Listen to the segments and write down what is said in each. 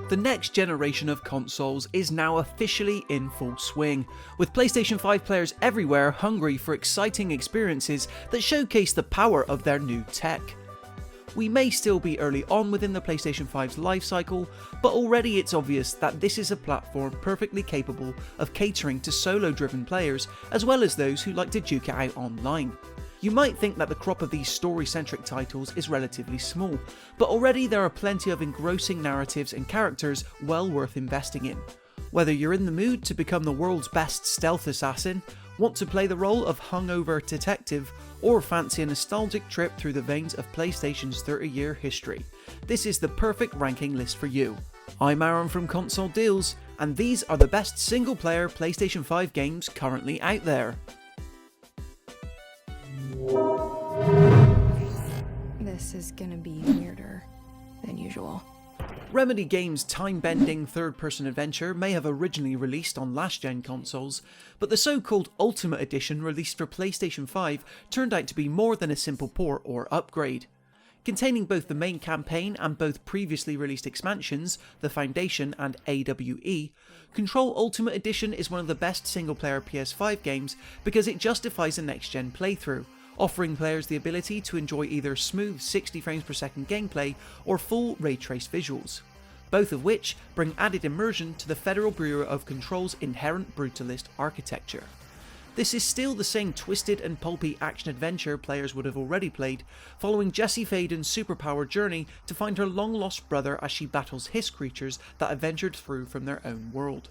The next generation of consoles is now officially in full swing, with PlayStation 5 players everywhere hungry for exciting experiences that showcase the power of their new tech. We may still be early on within the PlayStation 5's life cycle, but already it's obvious that this is a platform perfectly capable of catering to solo-driven players as well as those who like to duke it out online. You might think that the crop of these story-centric titles is relatively small, but already there are plenty of engrossing narratives and characters well worth investing in. Whether you're in the mood to become the world's best stealth assassin, want to play the role of hungover detective, or fancy a nostalgic trip through the veins of PlayStation's 30-year history, this is the perfect ranking list for you. I'm Aaron from Console Deals, and these are the best single-player PlayStation 5 games currently out there. This is gonna be weirder than usual. Remedy Games' time-bending third-person adventure may have originally released on last-gen consoles, but the so-called Ultimate Edition released for PlayStation 5 turned out to be more than a simple port or upgrade. Containing both the main campaign and both previously released expansions, The Foundation and AWE, Control Ultimate Edition is one of the best single-player PS5 games because it justifies a next-gen playthrough, offering players the ability to enjoy either smooth 60 frames per second gameplay or full ray-traced visuals, both of which bring added immersion to the Federal Bureau of Control's inherent brutalist architecture. This is still the same twisted and pulpy action-adventure players would have already played, following Jessie Faden's superpowered journey to find her long-lost brother as she battles hiss creatures that have ventured through from their own world.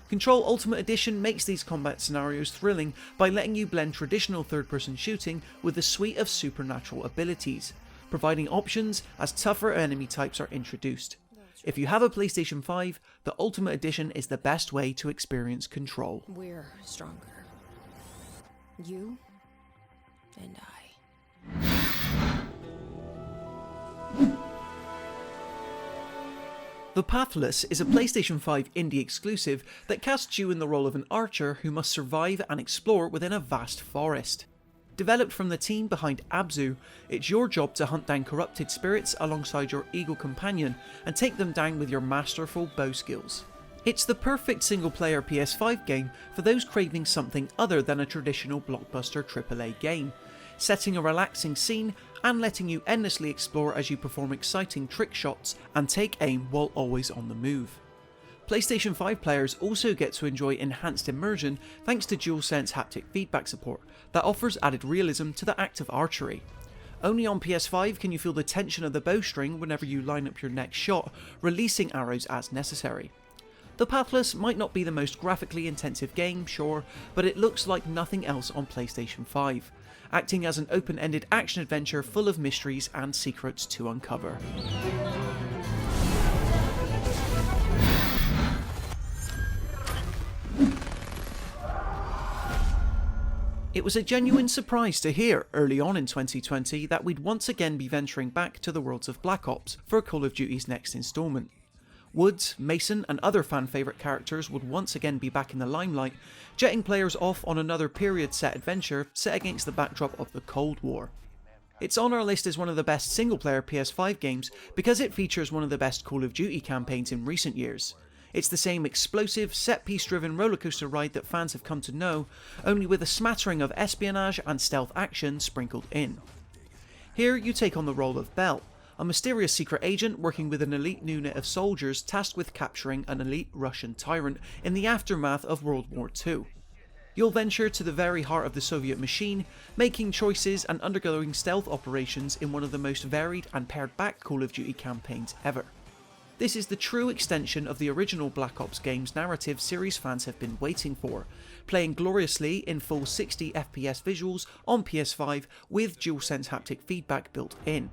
Control Ultimate Edition makes these combat scenarios thrilling by letting you blend traditional third-person shooting with a suite of supernatural abilities, providing options as tougher enemy types are introduced. If you have a PlayStation 5, the Ultimate Edition is the best way to experience Control. We're stronger. You and I. The Pathless is a PlayStation 5 indie exclusive that casts you in the role of an archer who must survive and explore within a vast forest. Developed from the team behind Abzu, it's your job to hunt down corrupted spirits alongside your eagle companion and take them down with your masterful bow skills. It's the perfect single-player PS5 game for those craving something other than a traditional blockbuster AAA game, setting a relaxing scene and letting you endlessly explore as you perform exciting trick shots and take aim while always on the move. PlayStation 5 players also get to enjoy enhanced immersion thanks to DualSense haptic feedback support that offers added realism to the act of archery. Only on PS5 can you feel the tension of the bowstring whenever you line up your next shot, releasing arrows as necessary. The Pathless might not be the most graphically intensive game, sure, but it looks like nothing else on PlayStation 5, acting as an open-ended action-adventure full of mysteries and secrets to uncover. It was a genuine surprise to hear early on in 2020 that we'd once again be venturing back to the worlds of Black Ops for Call of Duty's next installment. Woods, Mason and other fan-favourite characters would once again be back in the limelight, jetting players off on another period-set adventure set against the backdrop of the Cold War. It's on our list as one of the best single-player PS5 games because it features one of the best Call of Duty campaigns in recent years. It's the same explosive, set-piece-driven rollercoaster ride that fans have come to know, only with a smattering of espionage and stealth action sprinkled in. Here you take on the role of Bell, a mysterious secret agent working with an elite unit of soldiers tasked with capturing an elite Russian tyrant in the aftermath of World War II. You'll venture to the very heart of the Soviet machine, making choices and undergoing stealth operations in one of the most varied and pared-back Call of Duty campaigns ever. This is the true extension of the original Black Ops game's narrative series fans have been waiting for, playing gloriously in full 60 FPS visuals on PS5 with DualSense haptic feedback built in.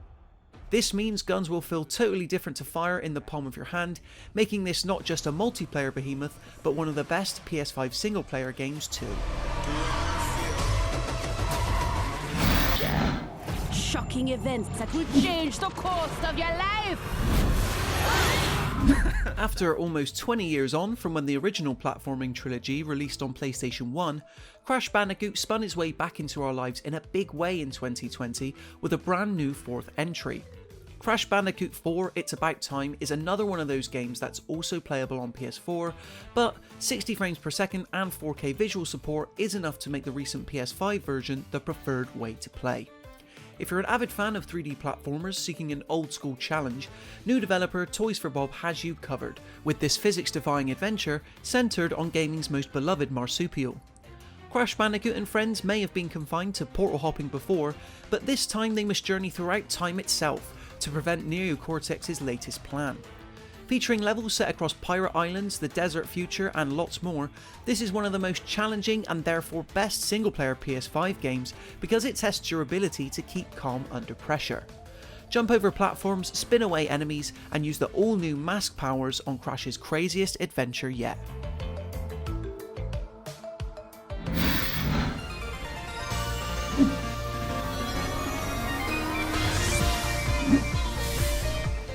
This means guns will feel totally different to fire in the palm of your hand, making this not just a multiplayer behemoth, but one of the best PS5 single-player games too. Shocking events that will change the course of your life! After almost 20 years on from when the original platforming trilogy released on PlayStation 1, Crash Bandicoot spun its way back into our lives in a big way in 2020 with a brand new fourth entry. Crash Bandicoot 4 It's About Time is another one of those games that's also playable on PS4, but 60 frames per second and 4K visual support is enough to make the recent PS5 version the preferred way to play. If you're an avid fan of 3D platformers seeking an old school challenge, new developer Toys for Bob has you covered, with this physics-defying adventure centred on gaming's most beloved marsupial. Crash Bandicoot and friends may have been confined to portal hopping before, but this time they must journey throughout time itself to prevent Neo Cortex's latest plan. Featuring levels set across pirate islands, the desert future and lots more, this is one of the most challenging and therefore best single-player PS5 games because it tests your ability to keep calm under pressure. Jump over platforms, spin away enemies and use the all-new mask powers on Crash's craziest adventure yet.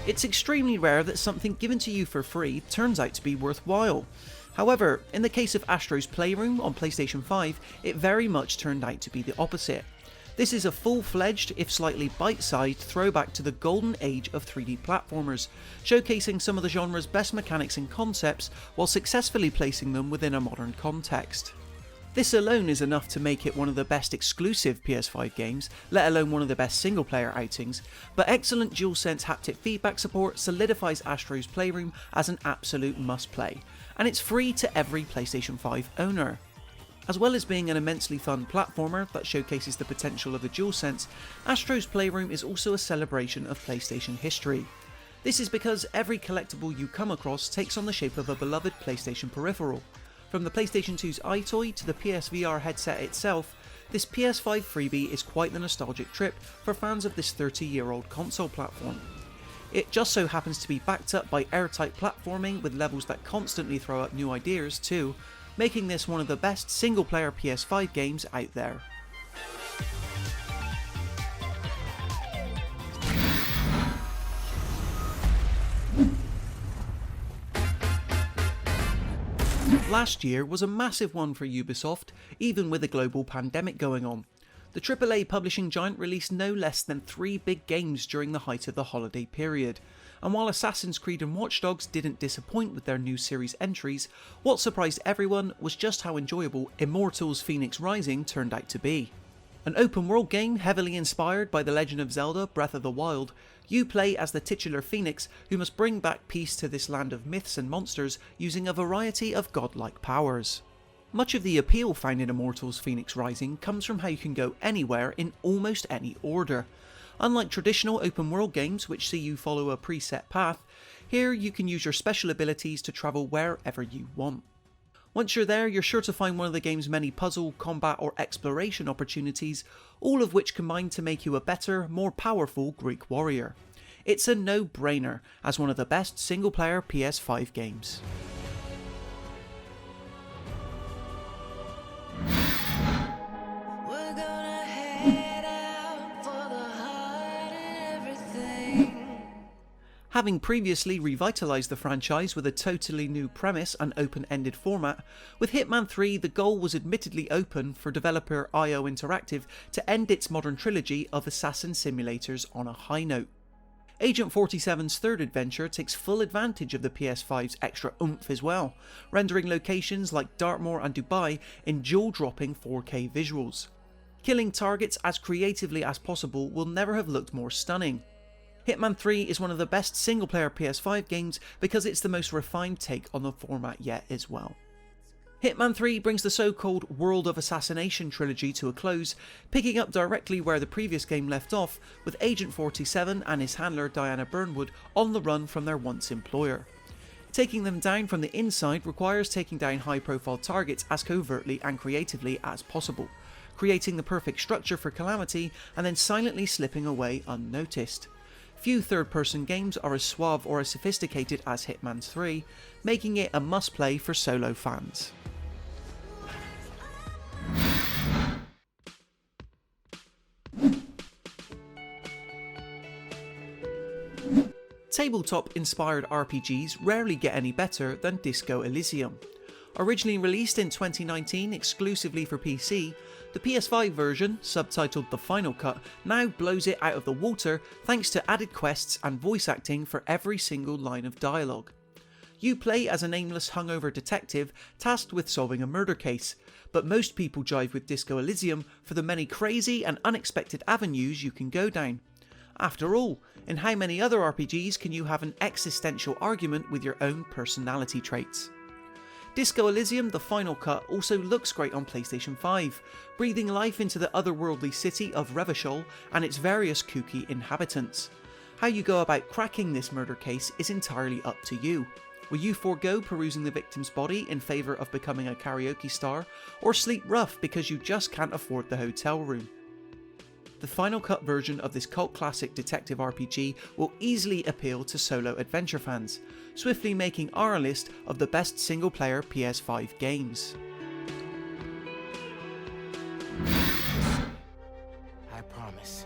It's extremely rare that something given to you for free turns out to be worthwhile. However, in the case of Astro's Playroom on PlayStation 5, it very much turned out to be the opposite. This is a full-fledged, if slightly bite-sized, throwback to the golden age of 3D platformers, showcasing some of the genre's best mechanics and concepts while successfully placing them within a modern context. This alone is enough to make it one of the best exclusive PS5 games, let alone one of the best single-player outings, but excellent DualSense haptic feedback support solidifies Astro's Playroom as an absolute must-play, and it's free to every PlayStation 5 owner. As well as being an immensely fun platformer that showcases the potential of the DualSense, Astro's Playroom is also a celebration of PlayStation history. This is because every collectible you come across takes on the shape of a beloved PlayStation peripheral. From the PlayStation 2's iToy to the PSVR headset itself, this PS5 freebie is quite the nostalgic trip for fans of this 30-year-old console platform. It just so happens to be backed up by airtight platforming with levels that constantly throw up new ideas too, making this one of the best single-player PS5 games out there. Last year was a massive one for Ubisoft, even with a global pandemic going on. The AAA publishing giant released no less than 3 big games during the height of the holiday period, and while Assassin's Creed and Watch Dogs didn't disappoint with their new series entries, what surprised everyone was just how enjoyable Immortals Fenyx Rising turned out to be. An open world game heavily inspired by The Legend of Zelda Breath of the Wild, you play as the titular Fenyx who must bring back peace to this land of myths and monsters using a variety of godlike powers. Much of the appeal found in Immortals Fenyx Rising comes from how you can go anywhere in almost any order. Unlike traditional open world games which see you follow a preset path, here you can use your special abilities to travel wherever you want. Once you're there, you're sure to find one of the game's many puzzle, combat or exploration opportunities, all of which combine to make you a better, more powerful Greek warrior. It's a no-brainer as one of the best single-player PS5 games. We're gonna head out for the heart and everything. Having previously revitalised the franchise with a totally new premise and open-ended format, with Hitman 3 the goal was admittedly open for developer IO Interactive to end its modern trilogy of assassin simulators on a high note. Agent 47's third adventure takes full advantage of the PS5's extra oomph as well, rendering locations like Dartmoor and Dubai in jaw-dropping 4K visuals. Killing targets as creatively as possible will never have looked more stunning. Hitman 3 is one of the best single-player PS5 games because it's the most refined take on the format yet as well. Hitman 3 brings the so-called World of Assassination trilogy to a close, picking up directly where the previous game left off, with Agent 47 and his handler Diana Burnwood on the run from their once employer. Taking them down from the inside requires taking down high-profile targets as covertly and creatively as possible, creating the perfect structure for calamity and then silently slipping away unnoticed. Few third-person games are as suave or as sophisticated as Hitman 3, making it a must-play for solo fans. Tabletop-inspired RPGs rarely get any better than Disco Elysium. Originally released in 2019 exclusively for PC, the PS5 version, subtitled The Final Cut, now blows it out of the water thanks to added quests and voice acting for every single line of dialogue. You play as a nameless hungover detective tasked with solving a murder case, but most people jive with Disco Elysium for the many crazy and unexpected avenues you can go down. After all, in how many other RPGs can you have an existential argument with your own personality traits? Disco Elysium The Final Cut also looks great on PlayStation 5, breathing life into the otherworldly city of Revachol and its various kooky inhabitants. How you go about cracking this murder case is entirely up to you. Will you forego perusing the victim's body in favour of becoming a karaoke star, or sleep rough because you just can't afford the hotel room? The Final Cut version of this cult classic detective RPG will easily appeal to solo adventure fans, swiftly making our list of the best single player PS5 games. I promise.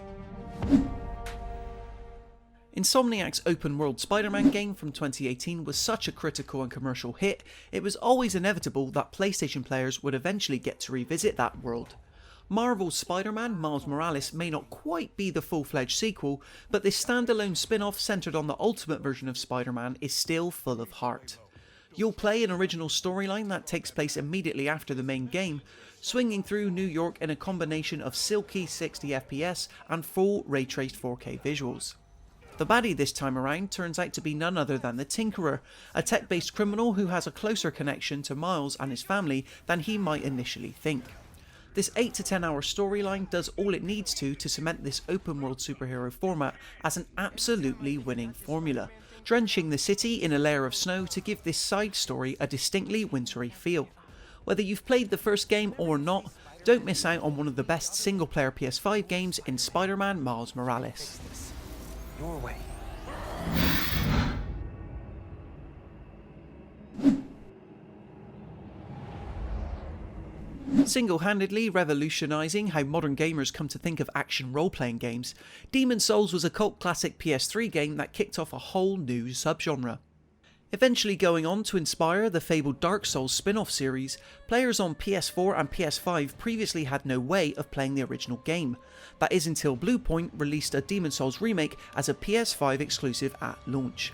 Insomniac's open-world Spider-Man game from 2018 was such a critical and commercial hit, it was always inevitable that PlayStation players would eventually get to revisit that world. Marvel's Spider-Man Miles Morales may not quite be the full-fledged sequel, but this standalone spin-off centred on the ultimate version of Spider-Man is still full of heart. You'll play an original storyline that takes place immediately after the main game, swinging through New York in a combination of silky 60 FPS and full ray-traced 4K visuals. The baddie this time around turns out to be none other than the Tinkerer, a tech-based criminal who has a closer connection to Miles and his family than he might initially think. This 8 to 10 hour storyline does all it needs to cement this open world superhero format as an absolutely winning formula, drenching the city in a layer of snow to give this side story a distinctly wintry feel. Whether you've played the first game or not, don't miss out on one of the best single player PS5 games in Spider-Man Miles Morales. Your way. Single-handedly revolutionising how modern gamers come to think of action role-playing games, Demon's Souls was a cult classic PS3 game that kicked off a whole new subgenre. Eventually going on to inspire the fabled Dark Souls spin-off series, players on PS4 and PS5 previously had no way of playing the original game. That is until Bluepoint released a Demon's Souls remake as a PS5 exclusive at launch.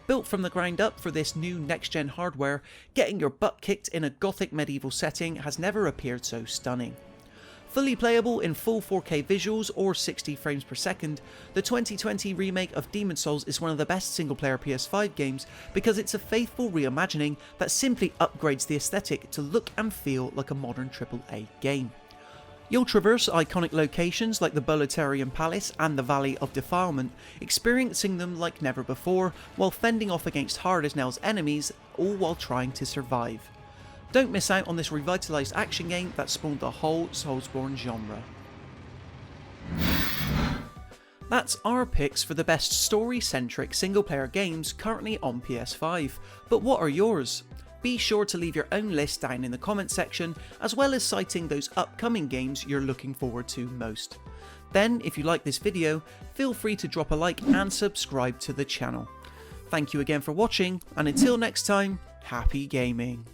Built from the ground up for this new next-gen hardware, getting your butt kicked in a gothic medieval setting has never appeared so stunning. Fully playable in full 4K visuals or 60 frames per second, the 2020 remake of Demon's Souls is one of the best single-player PS5 games because it's a faithful reimagining that simply upgrades the aesthetic to look and feel like a modern AAA game. You'll traverse iconic locations like the Boletarian Palace and the Valley of Defilement, experiencing them like never before, while fending off against hard-as-nails enemies, all while trying to survive. Don't miss out on this revitalised action game that spawned the whole Soulsborne genre. That's our picks for the best story-centric single-player games currently on PS5, but what are yours? Be sure to leave your own list down in the comment section, as well as citing those upcoming games you're looking forward to most. Then, if you like this video, feel free to drop a like and subscribe to the channel. Thank you again for watching, and until next time, happy gaming.